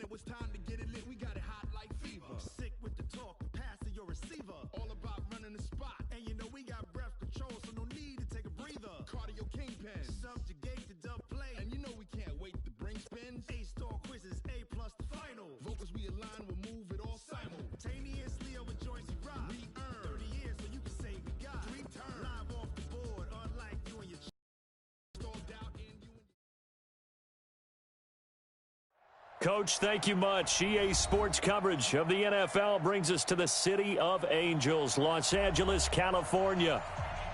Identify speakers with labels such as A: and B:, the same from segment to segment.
A: when it was time to get it lit, we got it hot like fever. Sick with the talk, pass to your receiver. All about running the spot. And you know we got breath control, so no need to take a breather. Cardio kingpin, subjugate the dub play. And you know we can't wait to bring spins. A-star quizzes, A+ the final. Vocals we align, we'll move it all simultaneously over joints we rock. We earn 30 years so you can say we got. Dream turn, live off the board, unlike you and your
B: Coach, thank you much. EA Sports coverage of the NFL brings us to the City of Angels, Los Angeles, California.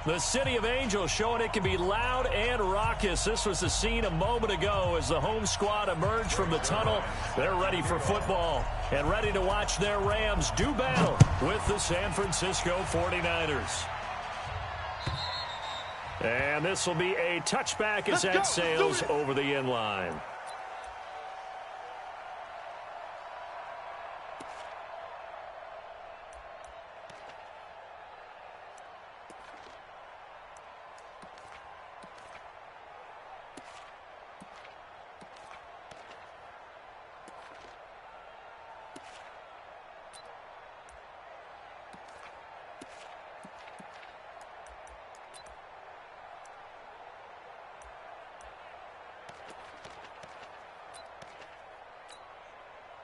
B: The City of Angels showing it can be loud and raucous. This was the scene a moment ago as the home squad emerged from the tunnel. They're ready for football and ready to watch their Rams do battle with the San Francisco 49ers. And this will be a touchback as that sails over the end line.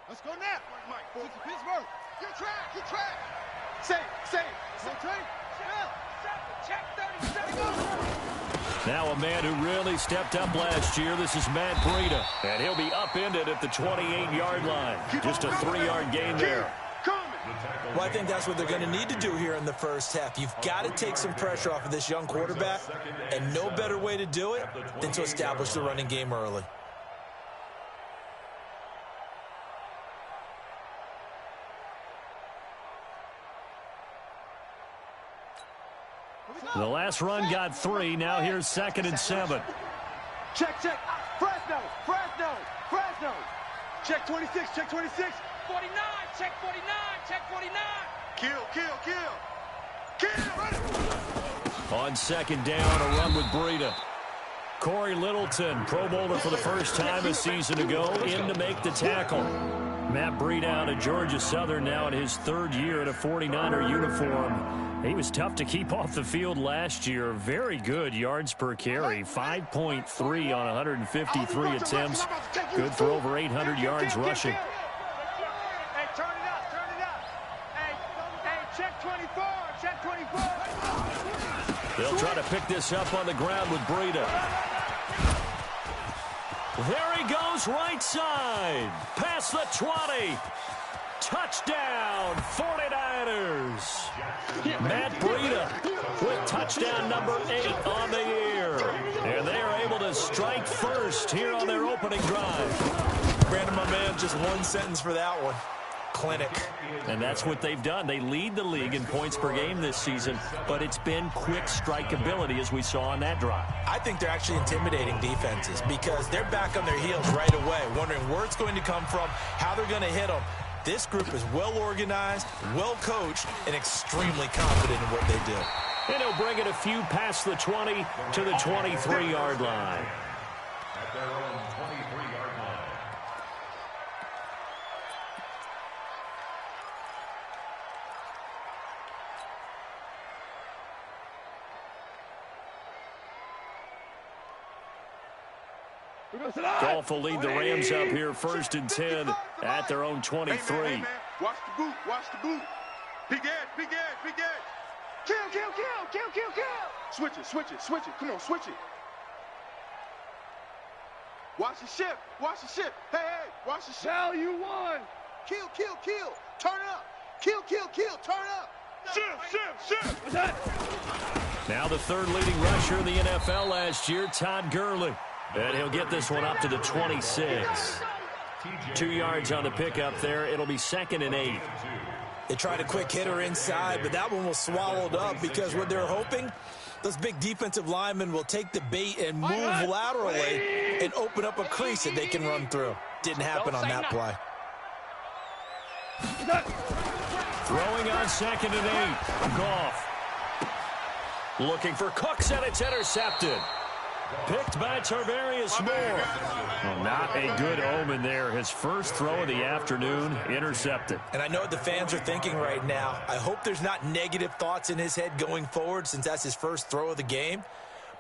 C: Let's go now. Mike, to Pittsburgh. Get track. Save. Check 37.
B: Now a man who really stepped up last year. This is Matt Breida. And he'll be upended at the 28-yard line. Just a 3-yard gain there.
D: Well, I think that's what they're going to need to do here in the first half. You've got to take some pressure off of this young quarterback. And no better way to do it than to establish the running game early.
B: The last run got 3. Now here's 2nd and 7.
C: Check. Fresno. Check 26. 49. Check 49. Kill.
B: On 2nd down, a run with Breida. Corey Littleton, Pro Bowler for the first time a season ago, in to make the tackle. Matt Breida out of Georgia Southern, now in his 3rd year in a 49er uniform. He was tough to keep off the field last year. Very good yards per carry. 5.3 on 153 attempts. Good for over 800 yards rushing.
C: Hey, turn it up. Hey, check 24.
B: They'll try to pick this up on the ground with Breida. There he goes, right side. Past the 20. Touchdown, 49ers. Matt Breida with touchdown number 8 on the year. And they are able to strike first here on their opening drive.
D: Brandon, my man, just one sentence for that one. Clinic.
B: And that's what they've done. They lead the league in points per game this season, but it's been quick strikeability as we saw on that drive.
D: I think they're actually intimidating defenses because they're back on their heels right away, wondering where it's going to come from, how they're going to hit them. This group is well organized, well coached, and extremely confident in what they do.
B: And he'll bring it a few past the 20 to the 23-yard line.
E: At their own 23-yard line.
B: Golf will lead the Rams up here 1st and 10 at their own 23.
C: Hey, man. Watch the boot. Big edge. Kill. Switch it. Come on, switch it. Watch the ship. Hey, watch the ship. Now you won. Kill. Turn up. Kill. Turn up. Ship. What's that?
B: Now the 3rd leading rusher in the NFL last year, Todd Gurley. And he'll get this one up to the 26. 2 yards on the pickup there. It'll be 2nd and 8.
D: They tried a quick hitter inside, but that one was swallowed up because what they're hoping, those big defensive linemen will take the bait and move laterally and open up a crease that they can run through. Didn't happen on that play.
B: Throwing on 2nd and 8. Goff. Looking for Cooks, and it's intercepted. Picked by Tarvarius Moore. Well, not a good omen there. His first throw of the afternoon intercepted.
D: And I know what the fans are thinking right now. I hope there's not negative thoughts in his head going forward since that's his first throw of the game.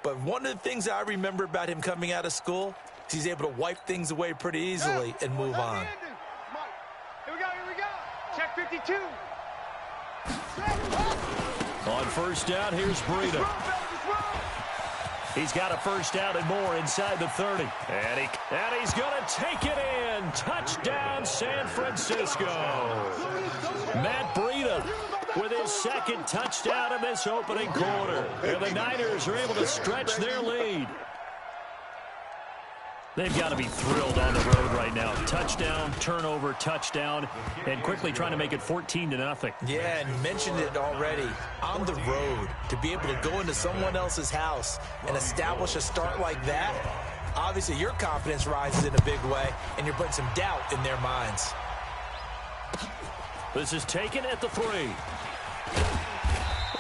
D: But one of the things I remember about him coming out of school is he's able to wipe things away pretty easily and move on.
C: Here we go. Check 52.
B: On first down, here's Breida. He's got a first down and more inside the 30. And he's going to take it in. Touchdown, San Francisco. Matt Breida with his second touchdown in this opening quarter. And the Niners are able to stretch their lead. They've got to be thrilled on the road right now. Touchdown, turnover, touchdown, and quickly trying to make it 14-0.
D: Yeah, and you mentioned it already. On the road, to be able to go into someone else's house and establish a start like that, obviously your confidence rises in a big way, and you're putting some doubt in their minds.
B: This is taken at the 3.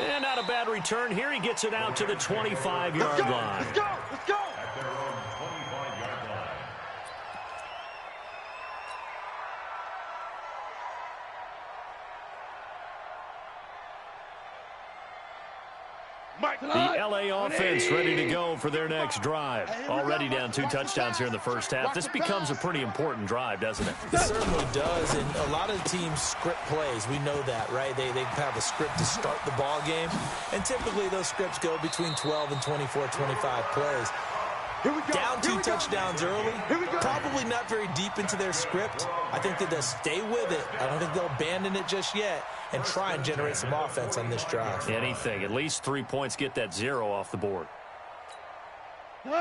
B: And not a bad return here. He gets it out to the 25-yard line.
C: Let's go.
E: At their own 25-yard line.
B: The L.A. offense ready to go for their next drive. Already down 2 touchdowns here in the first half. This becomes a pretty important drive, doesn't it?
D: It certainly does, and a lot of teams script plays. We know that, right? They have a script to start the ball game, and typically those scripts go between 12 and 24, 25 plays. Down 2 touchdowns early, probably not very deep into their script. I think that they'll stay with it. I don't think they'll abandon it just yet and try and generate some offense on this drive.
B: Anything. At least 3 points, get that 0 off the board.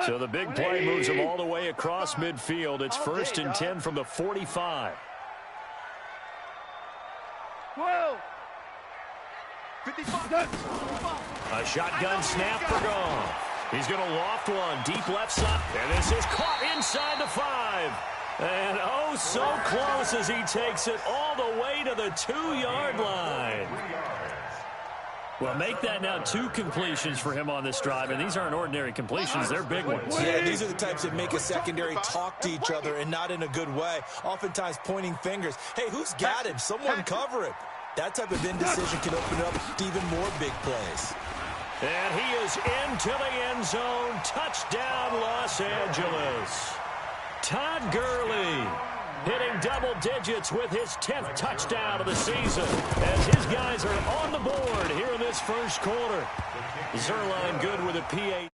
B: So the big play moves them all the way across midfield. It's 1st and 10 from the 45.
C: 12. 55.
B: A shotgun snap for Goff. He's going to loft one deep left side. And this is caught inside the 5. And oh, so close as he takes it all the way to the 2-yard line. Well, make that now 2 completions for him on this drive. And these aren't ordinary completions. They're big ones.
D: Yeah, these are the types that make a secondary talk to each other and not in a good way. Oftentimes pointing fingers. Hey, who's got him? Someone cover him. That type of indecision can open up even more big plays.
B: And he is into the end zone. Touchdown, Los Angeles. Todd Gurley hitting double digits with his 10th touchdown of the season as his guys are on the board here in this first quarter. Zerline good with a PA.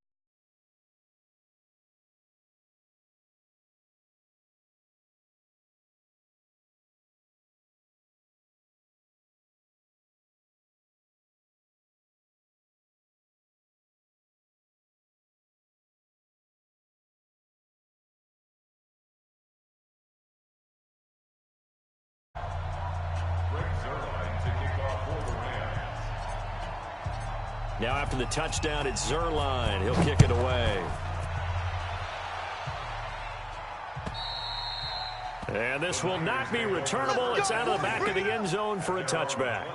B: Now after the touchdown, it's Zerline. He'll kick it away. And this will not be returnable. It's out of the back of the end zone for a touchback.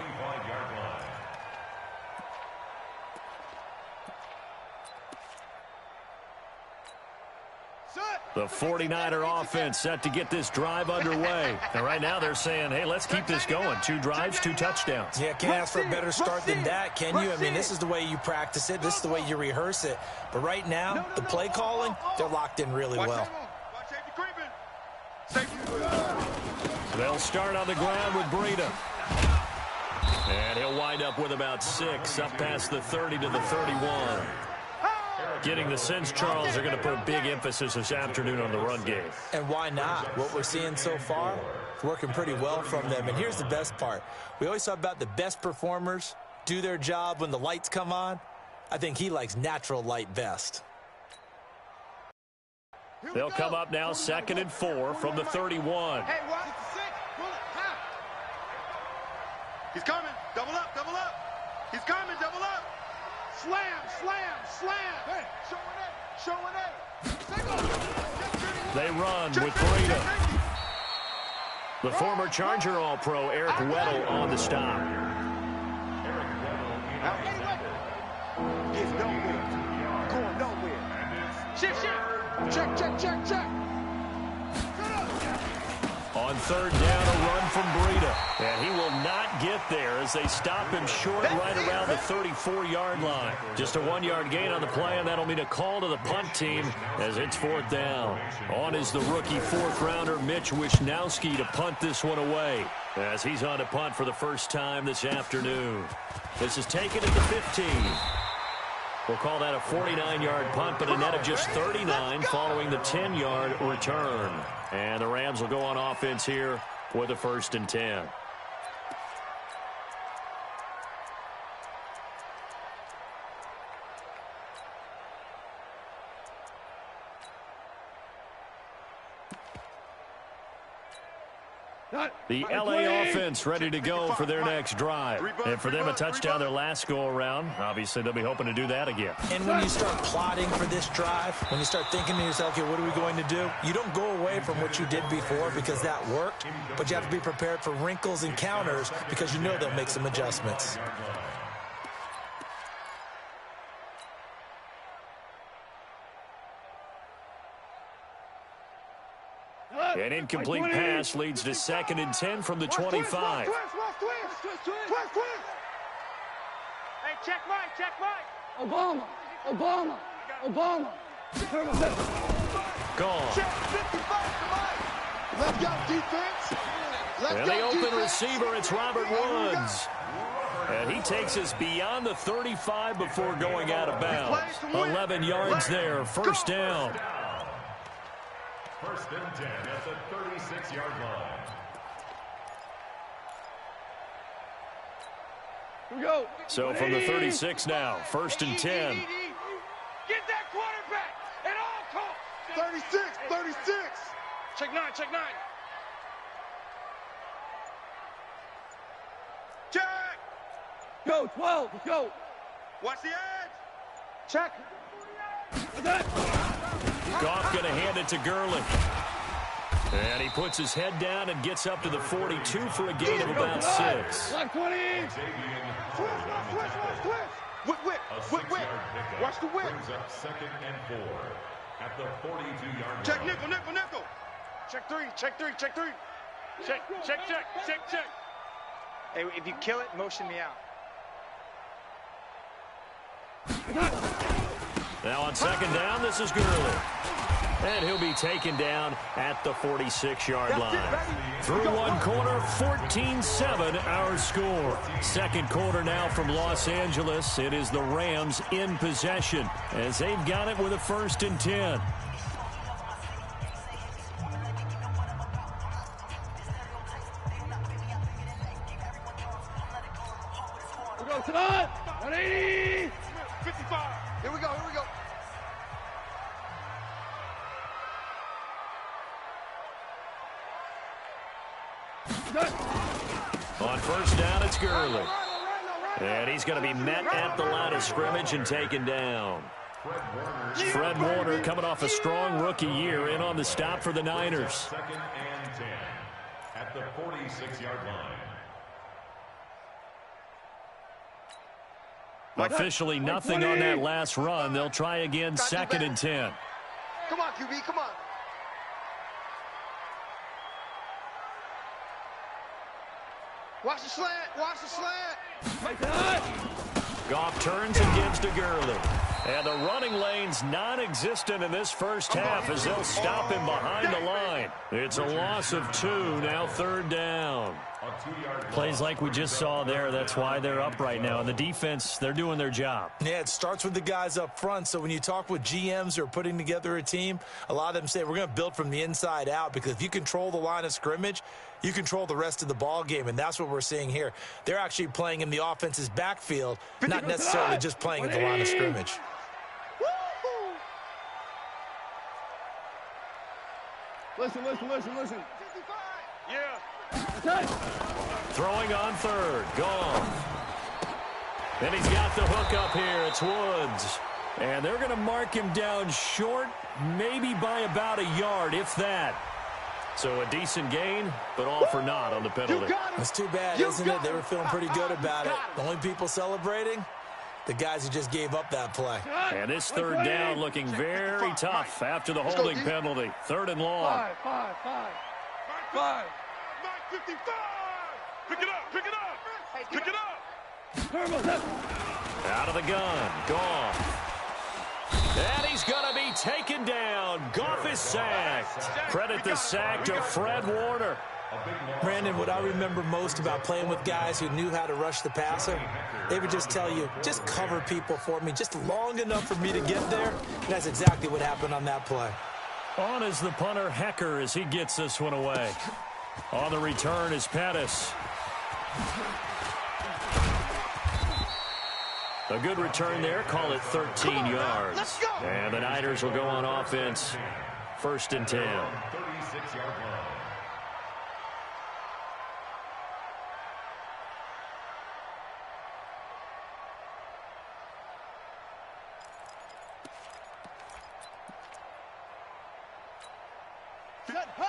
B: The 49er offense set to get this drive underway. And right now they're saying, hey, let's keep this going. 2 drives, 2 touchdowns.
D: Yeah, can't ask for a better start than that, can you? I mean, this is the way you practice it. This is the way you rehearse it. But right now, the play calling, they're locked in really well.
B: They'll start on the ground with Breida. And he'll wind up with about 6, up past the 30 to the 31. Getting the sense, Charles, they're going to put a big emphasis this afternoon on the run game.
D: And why not? What we're seeing so far is working pretty well from them. And here's the best part. We always talk about the best performers do their job when the lights come on. I think he likes natural light best.
B: They'll come up now 2nd and 4 from the 31.
C: Hey, what? He's coming. Double up, double up. He's coming, double up. Slam, slam, slam. Hey, showing it.
B: They run with Breida. The former Charger All-Pro Eric Weddle on the stop.
C: He's nowhere. Going nowhere. Shift. Check.
B: On third down, a run from Breida. And he will not get there as they stop him short right around the 34-yard line. Just a 1-yard gain on the play, and that'll mean a call to the punt team as it's fourth down. On is the rookie fourth-rounder Mitch Wishnowski to punt this one away as he's on to punt for the first time this afternoon. This is taken at the 15. We'll call that a 49-yard punt, but a net of just 39 following the 10-yard return. And the Rams will go on offense here with a 1st and 10. The LA offense ready to go for their next drive. And for them, a touchdown their last go-around. Obviously, they'll be hoping to do that again.
D: And when you start plotting for this drive, when you start thinking to yourself, okay, what are we going to do? You don't go away from what you did before because that worked, but you have to be prepared for wrinkles and counters because you know they'll make some adjustments.
B: An incomplete pass leads to 2nd and 10 from the 25.
C: Twist. Hey, check Mike.
F: Obama.
B: Gone.
C: Check 55 to Mike. Let's go, defense.
B: And the open receiver, it's Robert Woods. And he takes us beyond the 35 before going out of bounds. 11 yards there, first down.
E: 1st and 10 at the 36-yard line.
F: Here we go.
B: So from the 36 now, 1st and 10.
C: Get that quarterback at all costs. 36. Check 9. Check.
F: Go, 12. Let's go.
C: Watch the edge. Check.
B: Goff going to hand it to Gurley. And he puts his head down and gets up to the 42 for a gain of about 6.
F: Black 20.
C: Whip. Watch the whip.
E: Brings up 2nd and 4 at the 42-yard line.
C: Check nickel. Check three. Check. Hey, if you kill it, motion me out.
B: Now on 2nd down, this is Gurley. And he'll be taken down at the 46-yard line. Through one quarter, 14-7 our score. 2nd quarter now from Los Angeles. It is the Rams in possession as they've got it with a 1st and 10.
F: We go tonight. 180.
C: 55. Here we go.
B: On 1st down, it's Gurley. And he's going to be met at the line of scrimmage and taken down. Fred Warner coming off a strong rookie year in on the stop for the Niners.
E: 2nd and 10 at the 46-yard line.
B: Officially nothing on that last run. They'll try again, 2nd and 10.
C: Come on, QB, come on. Watch the slant.
B: Goff turns and gives to Gurley. And the running lane's non-existent in this first half as they'll stop him behind the line. It's a loss of 2, now 3rd down. Plays like we just saw there, that's why they're up right now. And the defense, they're doing their job.
D: Yeah, it starts with the guys up front. So when you talk with GMs who are putting together a team, a lot of them say we're going to build from the inside out because if you control the line of scrimmage, you control the rest of the ball game, and that's what we're seeing here. They're actually playing in the offense's backfield, not necessarily just playing at the line of scrimmage.
F: Listen.
C: Yeah.
B: Throwing on 3rd, gone. And he's got the hook up here. It's Woods. And they're going to mark him down short, maybe by about a yard, if that. So a decent gain, but all for naught on the penalty.
D: That's too bad, isn't it? They were feeling pretty good about it. The only people celebrating, the guys who just gave up that play.
B: And this third down looking very tough after the holding penalty. 3rd and long.
F: 5.
C: 55. Pick it up. Pick it up. Pick it up.
B: Out of the gun. Goff. And he's going to be taken down. Goff is sacked. Credit the sack to Fred Warner.
D: Brandon, what I remember most about playing with guys who knew how to rush the passer, they would just tell you, just cover people for me, just long enough for me to get there. And that's exactly what happened on that play.
B: On is the punter, Hecker, as he gets this one away. On the return is Pettis. A good return there. Call it 13 yards.
C: Let's go.
B: And the Niners will go on offense. 1st and 10.
E: 36-yard line.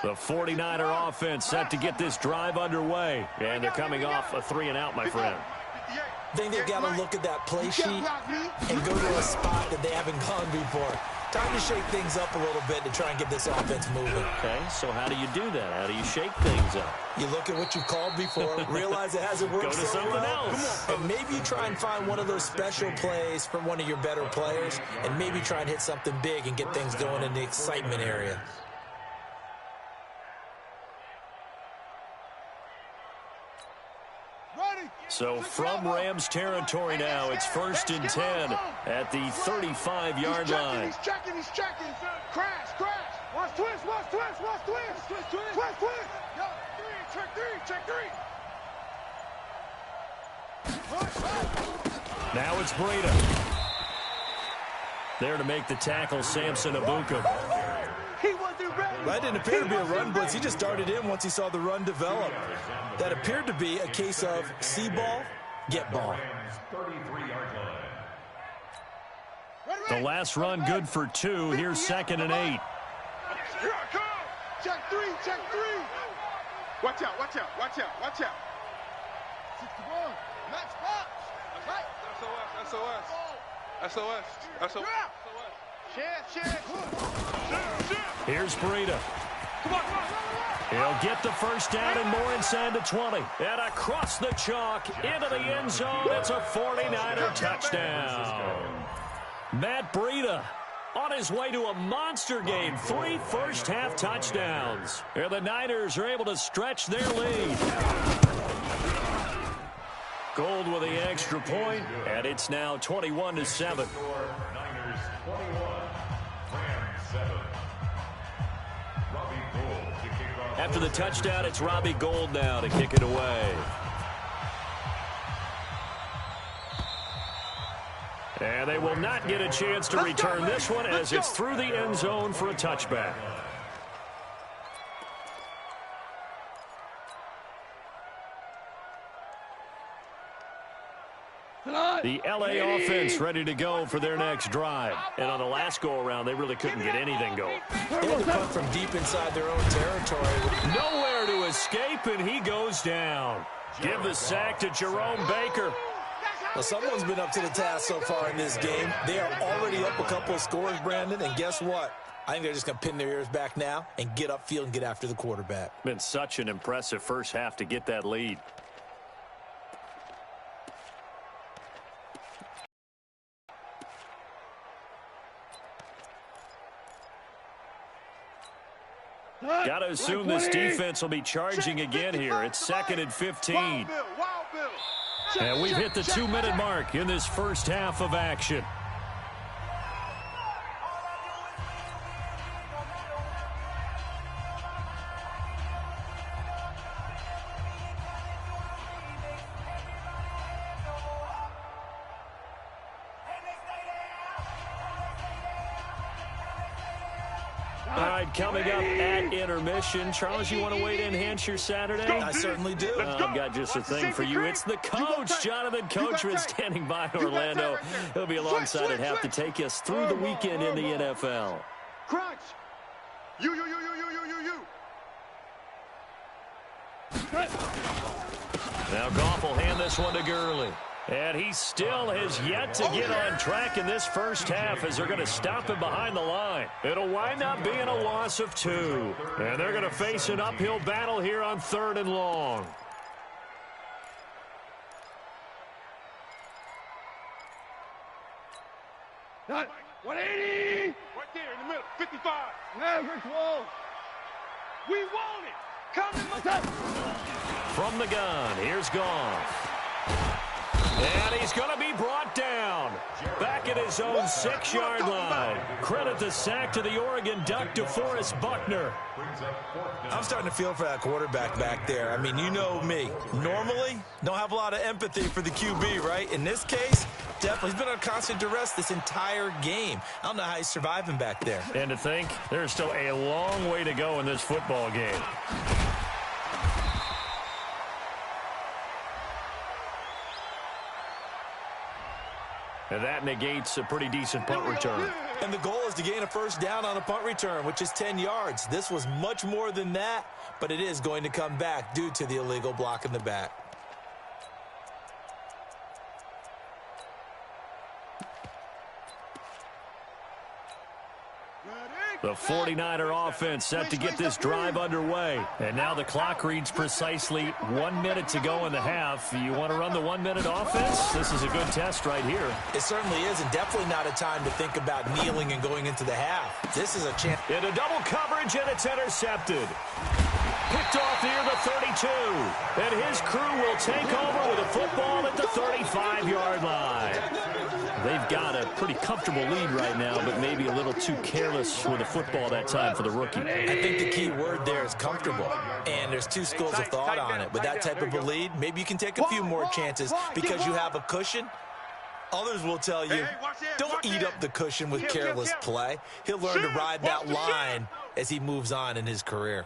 B: The 49er offense set to get this drive underway. And they're coming off a 3-and-out, my friend.
D: I think they've got to look at that play sheet and go to a spot that they haven't gone before. Time to shake things up a little bit to try and get this offense moving.
B: Okay, so how do you do that? How do you shake things up?
D: You look at what you've called before, realize it hasn't worked
B: Go to
D: so
B: something
D: well,
B: else.
D: and maybe you try and find one of those special plays for one of your better players, and maybe try and hit something big and get things going in the excitement area.
B: So from Rams territory now, it's 1st and 10 at the 35-yard line.
C: He's checking. Crash. Watch twist. Twist. Yo, check three.
B: Now it's Breida. There to make the tackle, Samson Abuka.
C: He wasn't ready.
D: That didn't appear to be a run blitz. He just darted in once he saw the run develop. That appeared to be a case of see ball, get ball.
E: 33-yard line.
B: The last run good for 2. Here's 2nd and 8.
C: Here I come. Check three. Watch out. 61. Match box. Right. SOS. Shit.
B: Here's Breida.
C: Come on.
B: He'll get the first down and more inside the 20. And across the chalk into the end zone. It's a 49er touchdown. Matt Breida on his way to a monster game. 3 first-half touchdowns. And the Niners are able to stretch their lead. Gold with the extra point, and it's now 21-7.
E: Niners 21, Rams 7. Robbie Gould to kick off.
B: After the touchdown, it's Robbie Gould now to kick it away. And they will not get a chance to return this one as it's through the end zone for a touchback. The L.A. offense ready to go for their next drive. And on the last go-around, they really couldn't get anything going.
D: They had to punt from deep inside their own territory.
B: Nowhere to escape, and he goes down. Give the sack to Jerome Baker.
D: Well, someone's been up to the task so far in this game. They are already up a couple of scores, Brandon, and guess what? I think they're just going to pin their ears back now and get upfield and get after the quarterback.
B: Been such an impressive first half to get that lead. Got to assume this defense will be charging again here. It's 2nd and 15.
C: Wild Bill.
B: And we've hit the 2-minute mark in this first half of action. All right, coming up at intermission. Charles, you want to wait in, enhance your Saturday?
D: I certainly do.
B: I've got just a thing for you. It's the coach, Jonathan Coachman, standing by in Orlando. He'll be alongside at half to take us through the weekend in the NFL.
C: Crunch. You.
B: Now Goff will hand this one to Gurley. And he still has yet to get on track in this first half as they're going to stop him behind the line. It'll wind up being a loss of 2. And they're going to face an uphill battle here on 3rd and long.
F: Not 180.
C: Right there in the middle. 55.
F: Average wall.
C: We want it. Coming.
B: From the gun, here's Goff. And he's going to be brought down. Back at his own 6-yard line. Credit the sack to the Oregon Duck, DeForest Buckner.
D: I'm starting to feel for that quarterback back there. I mean, you know me. Normally, don't have a lot of empathy for the QB, right? In this case, definitely. He's been on constant duress this entire game. I don't know how he's surviving back there.
B: And to think, there's still a long way to go in this football game. And that negates a pretty decent punt return.
D: And the goal is to gain a first down on a punt return, which is 10 yards. This was much more than that, but it is going to come back due to the illegal block in the back.
B: The 49er offense set to get this drive underway. And now the clock reads precisely 1 minute to go in the half. You want to run the 1 minute offense? This is a good test right here.
D: It certainly is, and definitely not a time to think about kneeling and going into the half. This is a chance.
B: Into double coverage, and it's intercepted. Picked off near the 32. And his crew will take over with a football at the 35-yard line. They've got a pretty comfortable lead right now, but maybe a little too careless with the football that time for the rookie.
D: I think the key word there is comfortable, and there's two schools of thought on it. With that type of a lead, maybe you can take a few more chances because you have a cushion. Others will tell you, don't eat up the cushion with careless play. He'll learn to ride that line as he moves on in his career.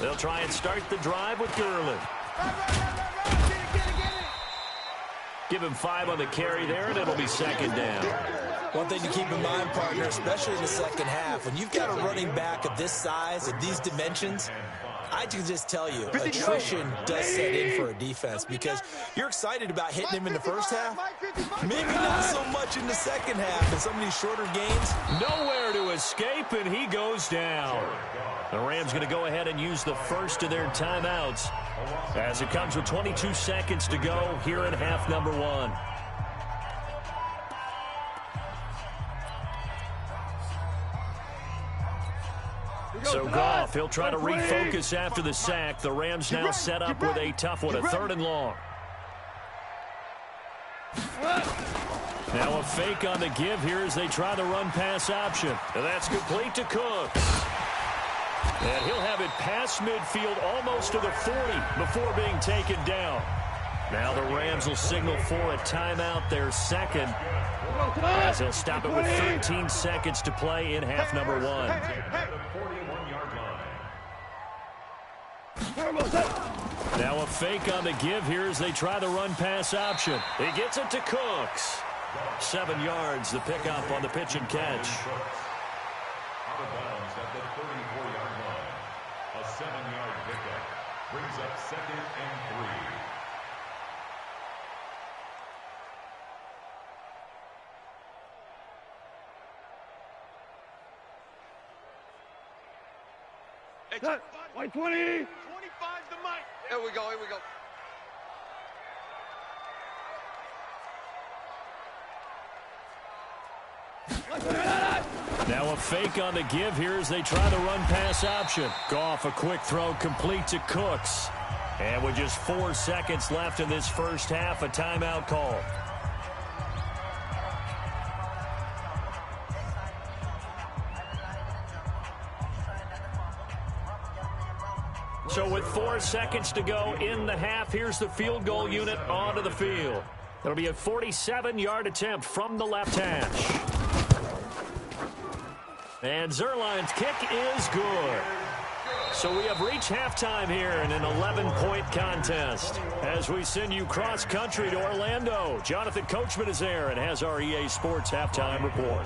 B: They'll try and start the drive with Gurley. Give him 5 on the carry there, and it'll be 2nd down.
D: One thing to keep in mind, partner, especially in the second half, when you've got a running back of this size, of these dimensions, I can just tell you, attrition does set in for a defense because you're excited about hitting him in the first half. Maybe not so much in the second half in some of these shorter games.
B: Nowhere to escape, and he goes down. The Rams going to go ahead and use the first of their timeouts as it comes with 22 seconds to go here in half number 1. So Goff, he'll try to refocus after the sack. The Rams now set up with a tough one, a 3rd and long. Now a fake on the give here as they try the run-pass option. And that's complete to Cooks. And he'll have it past midfield almost to the 40 before being taken down. Now the Rams will signal for a timeout, their second, as they'll stop it with 13 seconds to play in half number 1. Now a fake on the give here as they try the run-pass option. He gets it to Cooks. 7 yards, the pickup on the pitch and catch.
E: Out of bounds at the 34-yard line. A 7-yard pickup brings up 2nd and 3.
F: Set. 120.
C: 25's the mic. Here we go, here we go.
B: Now a fake on the give here as they try the run-pass option. Goff, a quick throw complete to Cooks. And with just 4 seconds left in this first half, a timeout call. So with 4 seconds to go in the half, here's the field goal unit onto the field. It'll be a 47-yard attempt from the left hash. And Zerline's kick is good. So we have reached halftime here in an 11-point contest. As we send you cross-country to Orlando, Jonathan Coachman is there and has our EA Sports halftime report.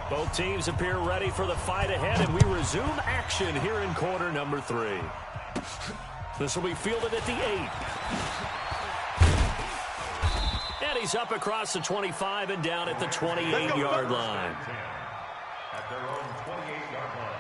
B: Both teams appear ready for the fight ahead, and we resume action here in quarter number 3. This will be fielded at the 8. And he's up across the 25 and down at the 28-yard line.
E: At their own 28-yard line.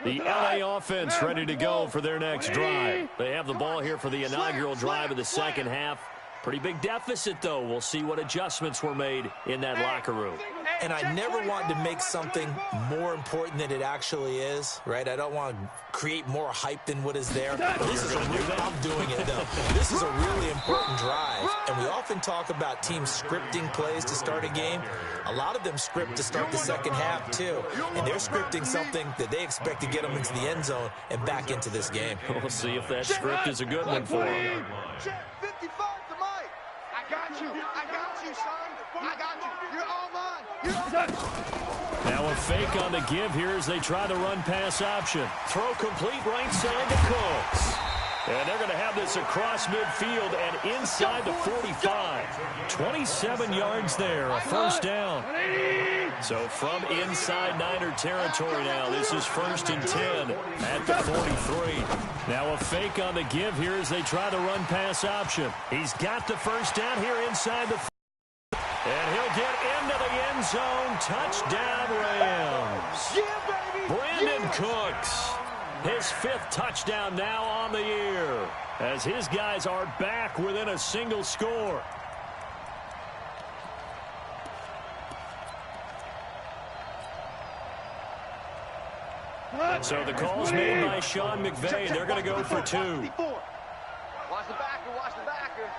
B: The LA offense ready to go for their next drive. They have the ball here for the inaugural drive of the second half. Pretty big deficit, though. We'll see what adjustments were made in that locker room.
D: And I never want to make something more important than it actually is, right? I don't want to create more hype than what is there. This is I'm doing it, though. This is a really important drive, and we often talk about teams scripting plays to start a game. A lot of them script to start the second half, too, and they're scripting something that they expect to get them into the end zone and back into this game.
B: We'll see if that script is a good one for them.
C: 55 to Mike. I got you, son. I got you. You're all mine.
B: Now a fake on the give here as they try the run-pass option. Throw complete right side to Cooks. And they're going to have this across midfield and inside the 45. 27 yards there, a first down. So from inside Niner territory now, this is 1st and 10 at the 43. Now a fake on the give here as they try the run-pass option. He's got the first down here inside the and he'll get into the end zone. Touchdown, Rams.
C: Yeah, baby.
B: Brandon Cooks, his 5th touchdown now on the year, as his guys are back within a single score. So the call's made by Sean McVay. They're going to go for 2.
C: Watch the backer, watch the backer.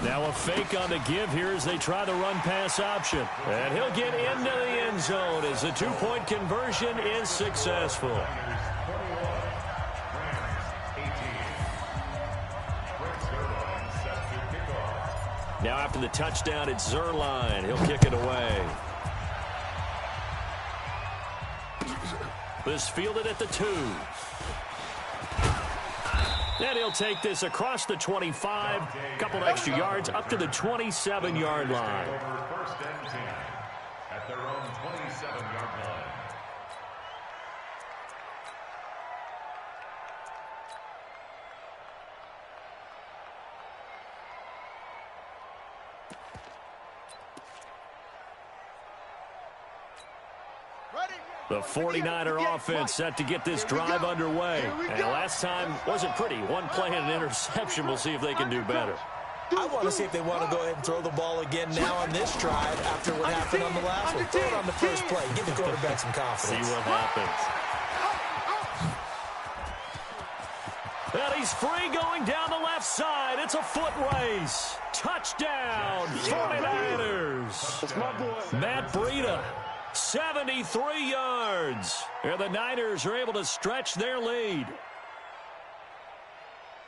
B: Now a fake on the give here as they try the run-pass option. And he'll get into the end zone as the 2-point conversion is successful. Now after the touchdown, it's Zuerlein. He'll kick it away. This fielded at the 2. And he'll take this across the 25, a couple extra yards up to the 27-yard line.
E: 1st and 10 at their own 27-yard line.
B: The 49er offense set to get this drive underway. And last time wasn't pretty. One play and an interception. We'll see if they can do better.
D: I want to see if they want to go ahead and throw the ball again now on this drive after what happened on the last one. Throw it on the first play. Give the quarterback some confidence.
B: See what happens. And he's free going down the left side. It's a foot race. Touchdown, 49ers.
F: That's my boy.
B: Matt Breida, 73 yards. And the Niners are able to stretch their lead.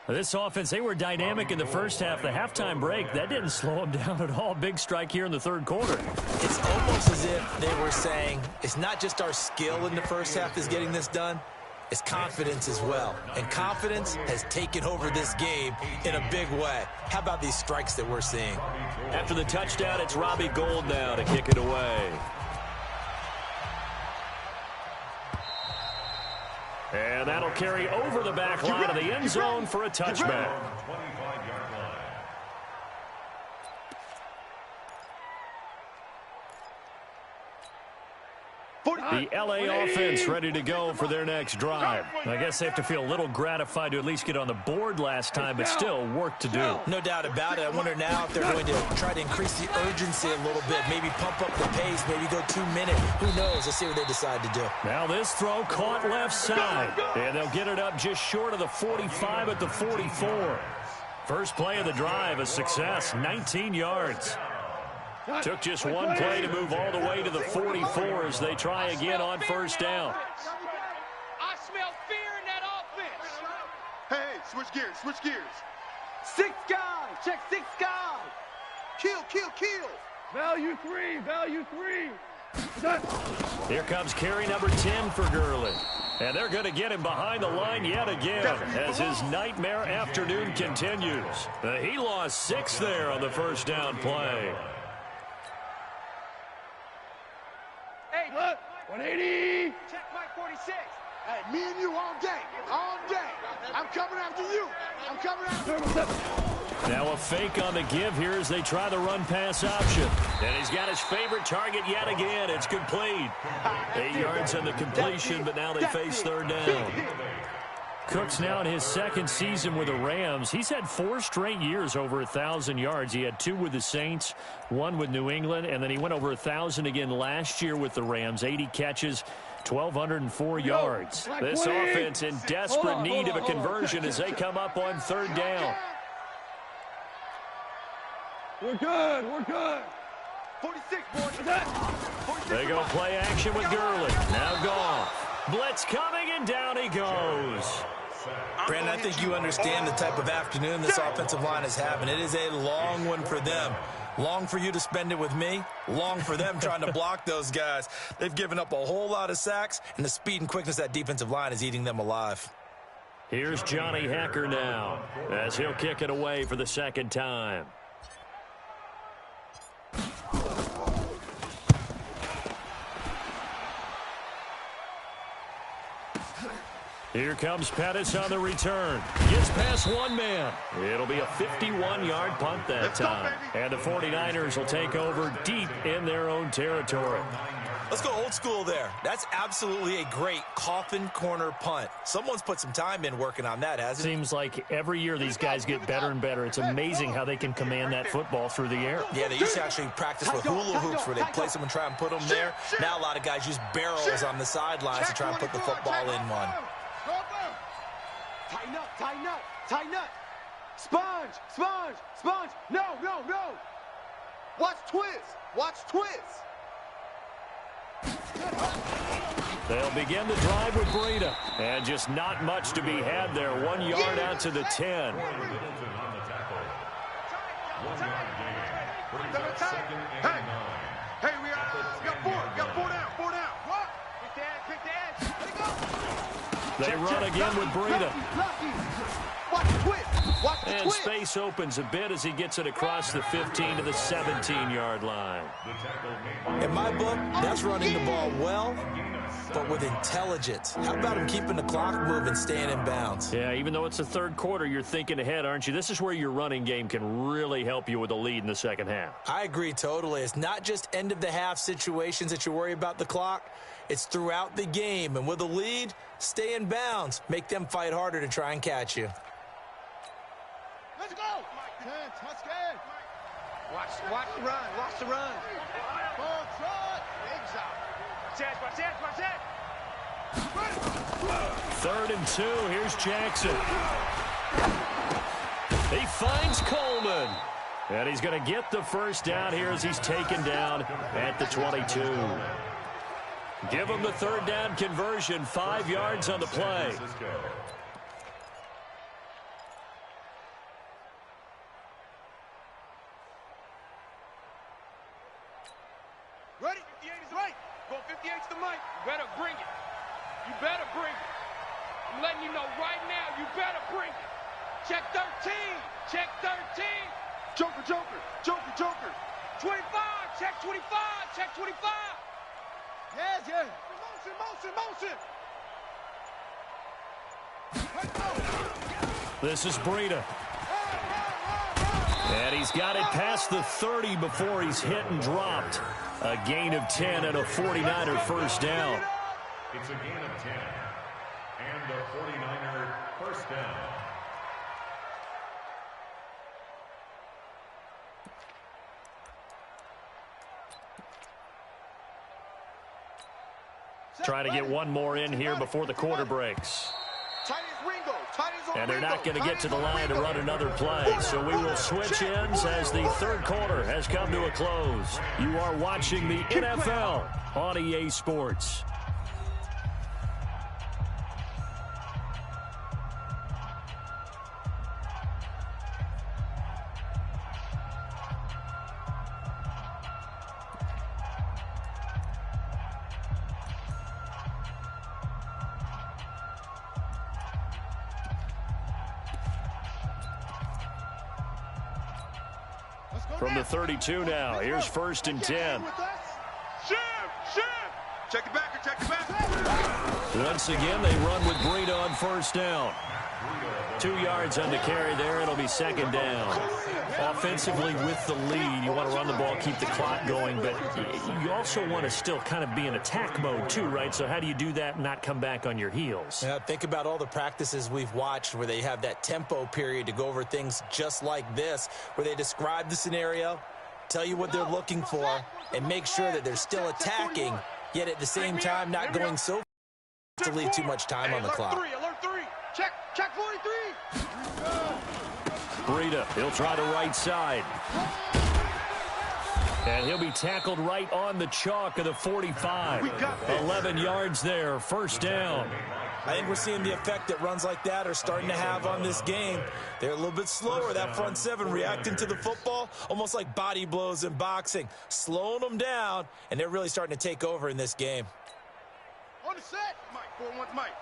B: This offense, they were dynamic in the first half. The halftime break, that didn't slow them down at all. Big strike here in the third quarter.
D: It's almost as if they were saying, it's not just our skill in the first half that's getting this done. It's confidence as well. And confidence has taken over this game in a big way. How about these strikes that we're seeing?
B: After the touchdown, it's Robbie Gould now to kick it away. And that'll carry over the back line of the end zone for a touchback. The LA offense ready to go for their next drive. I guess they have to feel a little gratified to at least get on the board last time, but still work to do.
D: No doubt about it. I wonder now if they're going to try to increase the urgency a little bit, maybe pump up the pace, maybe go 2 minutes. Who knows? Let's see what they decide to do.
B: Now this throw caught left side, and they'll get it up just short of the 45 at the 44. First play of the drive, a success, 19 yards. Took just one play to move all the way to the 44 as they try again on first down.
G: I smell fear in that offense.
C: Hey, switch gears, switch gears.
F: 6 guy, check 6 guy.
C: Kill, kill, kill.
F: Value 3, value 3.
B: Here comes carry number 10 for Gurley. And they're going to get him behind the line yet again as his nightmare afternoon continues. He lost 6 there on the first down play.
G: Hey,
F: 180.
G: check Mike 46.
C: Hey, me and you all day. All day. I'm coming after you. I'm coming after you.
B: Now a fake on the give here as they try the run-pass option. And he's got his favorite target yet again. It's complete. 8 yards on the completion, but now they face third down. Cook's now in his second season with the Rams. He's had 4 straight years over 1,000 yards. He had 2 with the Saints, 1 with New England, and then he went over 1,000 again last year with the Rams. 80 catches, 1,204 yards. This offense in desperate need of a conversion as they come up on third down.
F: We're good. We're good.
C: 46, boys.
B: They go play action with Gurley. Now Goff. Blitz coming, and down he goes.
D: Brandon, I think you understand the type of afternoon this offensive line is having. It is a long one for them. Long for you to spend it with me. Long for them trying to block those guys. They've given up a whole lot of sacks, and the speed and quickness of that defensive line is eating them alive.
B: Here's Johnny Hacker now as he'll kick it away for the second time. Here comes Pettis on the return. Gets past one man. It'll be a 51-yard punt that time. And the 49ers will take over deep in their own territory.
D: Let's go old school there. That's absolutely a great coffin corner punt. Someone's put some time in working on that, hasn't it?
B: Seems like every year these guys get better and better. It's amazing how they can command that football through the air.
D: Yeah, they used to actually practice with hula hoops where they place them and try and put them there. Now a lot of guys use barrels on the sidelines to try and put the football in one.
F: Tighten up, tighten up, tighten up. Sponge, sponge, sponge. No, no, no.
C: Watch twist. Watch twist.
B: They'll begin the drive with Breida. And just not much to be had there. 1 yard out to the 10.
C: Hey, we got 4 down, 4 down. What?
G: Quick the edge. Let it go.
B: They run again with Breida.
C: Watch twist. Watch the
B: And
C: twist.
B: space opens a bit as he gets it across the 15 to the 17-yard line.
D: In my book, that's running the ball well, but with intelligence. How about him keeping the clock moving, staying in bounds?
B: Yeah, even though it's the third quarter, you're thinking ahead, aren't you? This is where your running game can really help you with a lead in the second half.
D: I agree totally. It's not just end-of-the-half situations that you worry about the clock. It's throughout the game. And with a lead, stay in bounds. Make them fight harder to try and catch you.
C: Let's go. Touch game.
G: Watch the run. Watch the run.
C: Ball trot. Exile.
G: Watch it.
B: 3rd and 2. Here's Jackson. He finds Coleman. And he's going to get the first down here as he's taken down at the 22. Give him the third down conversion. 5 yards on the play.
G: Ready? 58 is right. Go 58's the mic. You better bring it. You better bring it. I'm letting you know right now, you better bring it. Check 13. Check 13.
C: Joker, Joker, Joker, Joker.
G: 25. Check 25. Check 25.
C: Yes, yes. Motion, motion, motion. Let's go.
B: This is Breida. And he's got it past the 30 before he's hit and dropped. A gain of 10 and a 49er first down.
E: It's a gain of 10 and a 49er first down.
B: Trying to get one more in here before the quarter breaks. And they're not going to get to the line to run another play. So we will switch ends as the third quarter has come to a close. You are watching the NFL on EA Sports. from the 32 now. Here's 1st and 10.
C: Shift. Check it back or check it back.
B: Once again, they run with Breida on 1st down. 2 yards on the carry there. It'll be 2nd down. Offensively with the lead, you want to run the ball, keep the clock going, but you also want to still kind of be in attack mode too, right? So how do you do that and not come back on your heels?
D: Yeah, think about all the practices we've watched where they have that tempo period to go over things just like this, where they describe the scenario, tell you what they're looking for, and make sure that they're still attacking, yet at the same time not going so to leave too much time on the clock.
C: Alert 3. Check 43.
B: Breida, he'll try the right side. And he'll be tackled right on the chalk of the 45. 11 yards there, 1st down.
D: I think we're seeing the effect that runs like that are starting to have on this game. They're a little bit slower, that front 7, reacting to the football, almost like body blows in boxing, slowing them down, and they're really starting to take over in this game.
C: On the set. Mike, 4-1, Mike.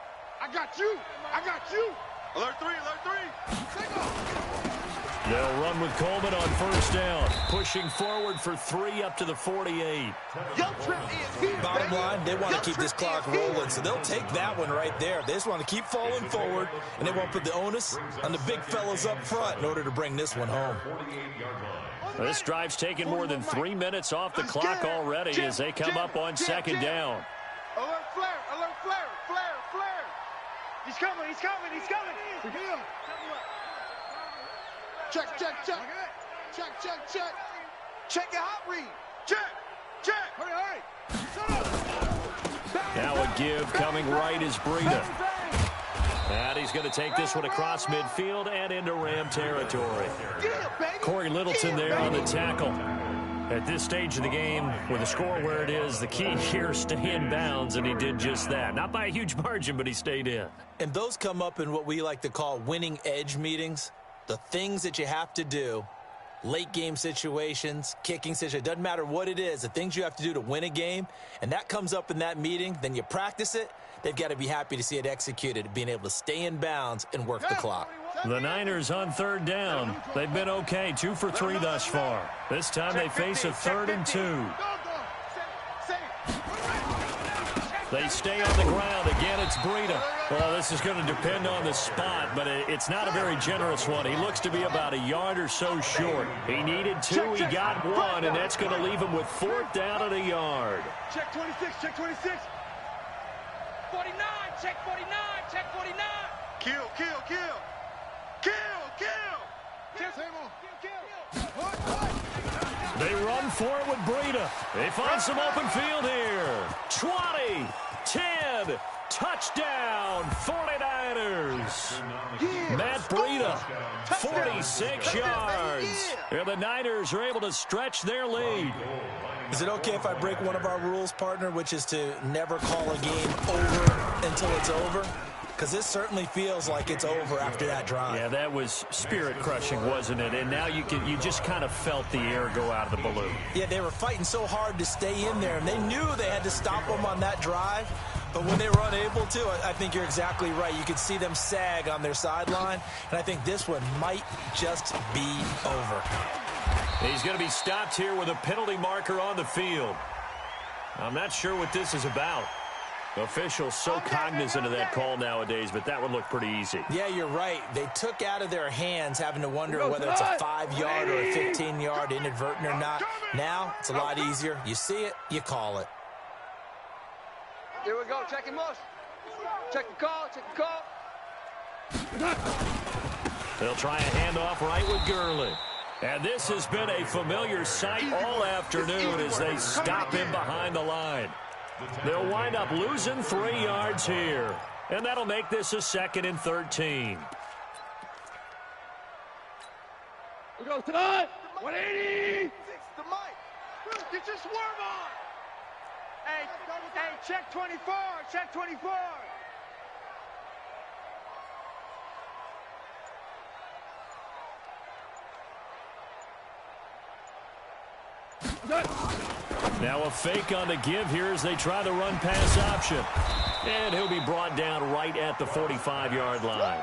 C: I got you. Alert 3. Take off.
B: They'll run with Coleman on 1st down, pushing forward for 3 up to the 48.
D: Bottom line, they want to keep this clock rolling, so they'll take that one right there. They just want to keep falling forward, and they won't put the onus on the big fellas up front in order to bring this one home.
B: This drive's taken more than 3 minutes off the clock already as they come up on 2nd down.
C: Alert flare. He's coming. Check. Check your hot read. Check. Hurry.
B: Now a give coming right is Breida. And he's going to take this one across midfield and into Ram territory. Corey Littleton there on the tackle. At this stage of the game, with the score where it is, the key here, stay in bounds, and he did just that. Not by a huge margin, but he stayed in.
D: And those come up in what we like to call winning edge meetings. The things that you have to do, late game situations, kicking situations, doesn't matter what it is, the things you have to do to win a game, and that comes up in that meeting, then you practice it. They've got to be happy to see it executed, being able to stay in bounds and work the clock.
B: The Niners on 3rd down. They've been okay, 2 for 3 thus far. This time they face a 3rd and 2. They stay on the ground. Again, it's Breida. Well, this is going to depend on the spot, but it's not a very generous one. He looks to be about a yard or so short. He needed 2. He got 1, and that's going to leave him with 4th down and a yard.
C: Check 26.
G: 49, check 49.
C: Kill.
B: They run for it with Breida. They find some open field here. 20, 10, touchdown, 49ers. Matt Breida, 46 yards. And the Niners are able to stretch their lead.
D: Is it okay if I break one of our rules, partner, which is to never call a game over until it's over? Because this certainly feels like it's over after that drive.
B: Yeah, that was spirit-crushing, wasn't it? And now you just kind of felt the air go out of the balloon.
D: Yeah, they were fighting so hard to stay in there, and they knew they had to stop them on that drive. But when they were unable to, I think you're exactly right. You could see them sag on their sideline, and I think this one might just be over.
B: He's going to be stopped here with a penalty marker on the field. I'm not sure what this is about. Officials so cognizant of that call nowadays, but that would look pretty easy.
D: Yeah, you're right. They took out of their hands having to wonder whether it's a 5-yard or a 15-yard inadvertent or not. Now, it's a lot easier. You see it, you call it.
F: Here we go. Check him motion. Check the call.
B: They'll try a handoff right with Gurley. And this has been a familiar sight all afternoon as they stop him behind the line. They'll wind up losing 3 yards here. And that'll make this a 2nd and 13.
G: We go tonight. 180.
C: The mic. Get your swerve on.
F: Hey, check 24. Check 24.
B: Now a fake on the give here as they try the run pass option. And he'll be brought down right at the 45-yard line.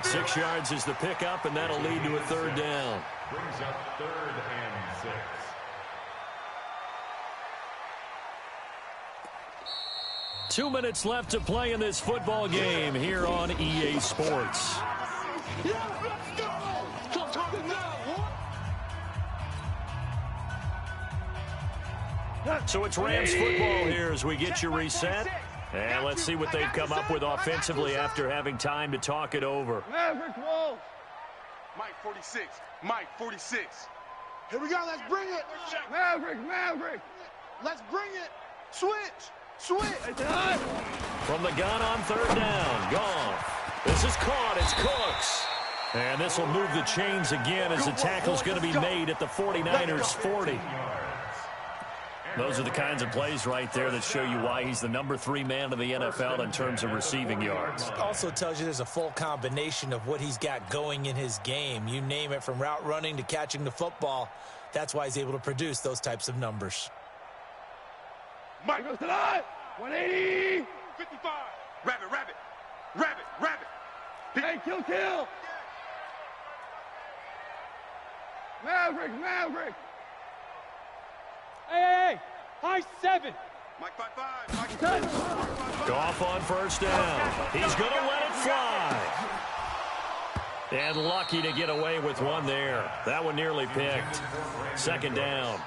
B: 6 yards is the pickup, and that'll lead to a third down.
E: Brings up 3rd and 6.
B: Two minutes left to play in this football game here on EA Sports. So it's Rams football here as we get you reset. And let's see what they've come up with offensively after having time to talk it over.
C: Maverick Wolf. Mike 46. Mike 46. Here we go. Let's bring it. Maverick. Let's bring it. Switch.
B: From the gun on third down. Goff. This is caught. It's Cooks. And this will move the chains again as the tackle's going to be made at the 49ers 40. Those are the kinds of plays right there that show you why he's the number 3 man in the NFL in terms of receiving yards.
D: Also tells you there's a full combination of what he's got going in his game. You name it, from route running to catching the football. That's why he's able to produce those types of numbers.
C: Mike goes to the 180. 55. Rabbit. Hey, kill. Maverick. Hey. High 7. Mike 5-5.
B: Goff on first down. He's going to let it fly. And lucky to get away with one there. That one nearly picked. Second down.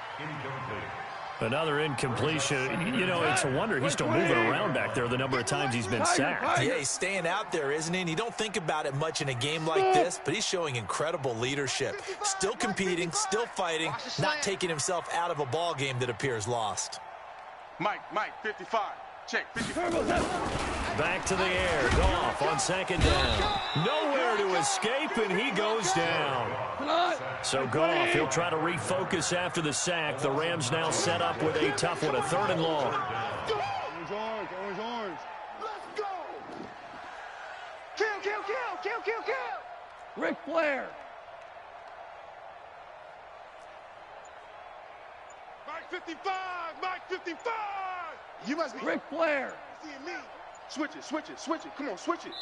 B: Another incompletion. You know, it's a wonder he's still moving around back there the number of times he's been sacked.
D: Yeah, he's staying out there, isn't he? And you don't think about it much in a game like this, but he's showing incredible leadership. Still competing, still fighting, not taking himself out of a ball game that appears lost.
C: Mike 55. Check. 55.
B: Back to the air. Goff on second down. Nowhere to escape, and he goes down. So Goff, he'll try to refocus after the sack. The Rams now set up with a tough one, a 3rd and long.
C: Orange. Let's go. Kill. Ric Flair. Mike 55. You must be Ric Flair. Seeing me. Switch it. Come on, switch it.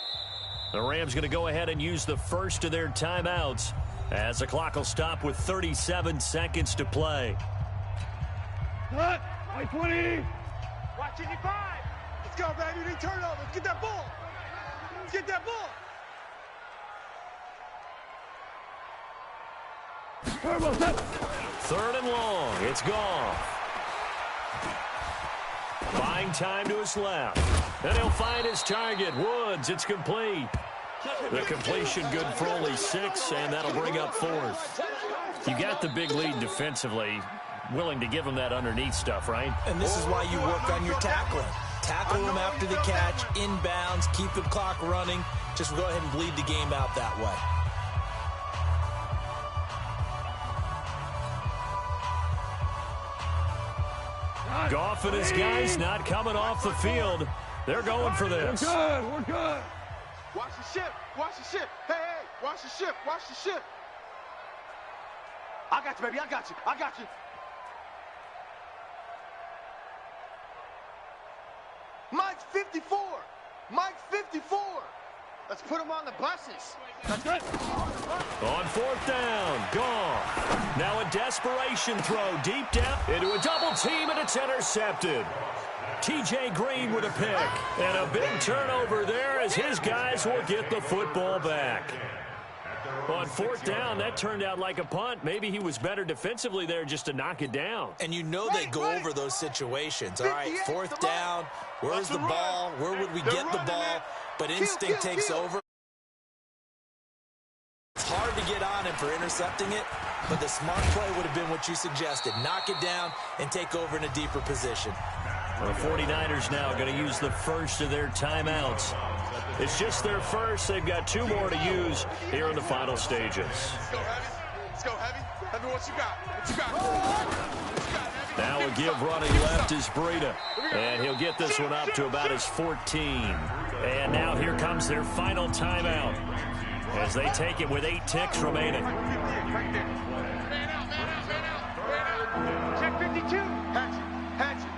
B: The Rams going to go ahead and use the first of their timeouts as the clock will stop with 37 seconds to play.
C: Cut. Mike 20. Watch 55. Let's go, baby. They turn over. Let's get that ball. Turbo set.
B: 3rd and long. It's Goff. Buying time to his left. And he'll find his target. Woods. It's complete. The completion good for only 6, and that'll bring up 4th. You got the big lead defensively. Willing to give him that underneath stuff, right?
D: And this is why you work on your tackling. Tackle him after the catch, inbounds, keep the clock running. Just go ahead and bleed the game out that way.
B: Goff and his guys not coming off the field. They're going for this.
C: We're good. Watch the ship. Hey, watch the ship. I got you, baby. I got you. Mike's 54. Let's put him on the buses. That's good.
B: On 4th down, Goff. Now a desperation throw deep down into a double team, and it's intercepted. T.J. Green with a pick, and a big turnover there as his guys will get the football back. On 4th down, that turned out like a punt. Maybe he was better defensively there just to knock it down.
D: And you know they go over those situations. All right, 4th down, where's the ball? Where would we get the ball? But instinct takes over. It's hard to get on him for intercepting it, but the smart play would have been what you suggested. Knock it down and take over in a deeper position.
B: The 49ers now going to use the first of their timeouts. It's just their first. They've got 2 more to use here in the final stages.
C: Let's go, Heavy. Heavy, what you got?
B: Now a give running left is Breida. And he'll get this one up to about his 14. And now here comes their final timeout as they take it with 8 ticks remaining.
C: Man out. Check 52. Hatchet.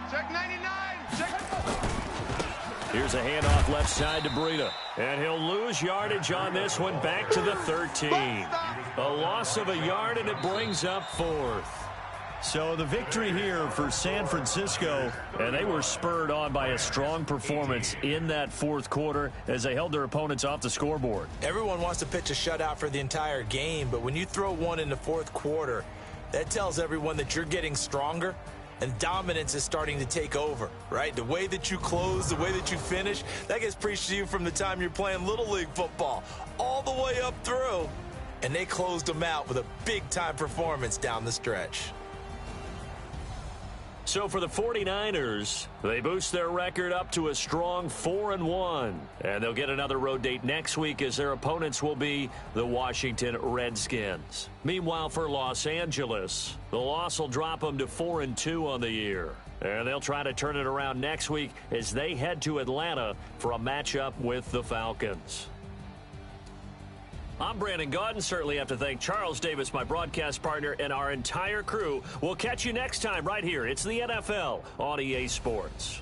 C: Check 99. Check.
B: Here's a handoff left side to Breida. And he'll lose yardage on this one, back to the 13. A loss of a yard, and it brings up 4th. So the victory here for San Francisco, and they were spurred on by a strong performance in that 4th quarter as they held their opponents off the scoreboard.
D: Everyone wants to pitch a shutout for the entire game, but when you throw one in the 4th quarter, that tells everyone that you're getting stronger and dominance is starting to take over, right? The way that you close, the way that you finish, that gets preached to you from the time you're playing Little League football all the way up through, and they closed them out with a big-time performance down the stretch.
B: So for the 49ers, they boost their record up to a strong 4-1. And they'll get another road date next week as their opponents will be the Washington Redskins. Meanwhile, for Los Angeles, the loss will drop them to 4-2 on the year. And they'll try to turn it around next week as they head to Atlanta for a matchup with the Falcons. I'm Brandon Gaudin. Certainly have to thank Charles Davis, my broadcast partner, and our entire crew. We'll catch you next time right here. It's the NFL on EA Sports.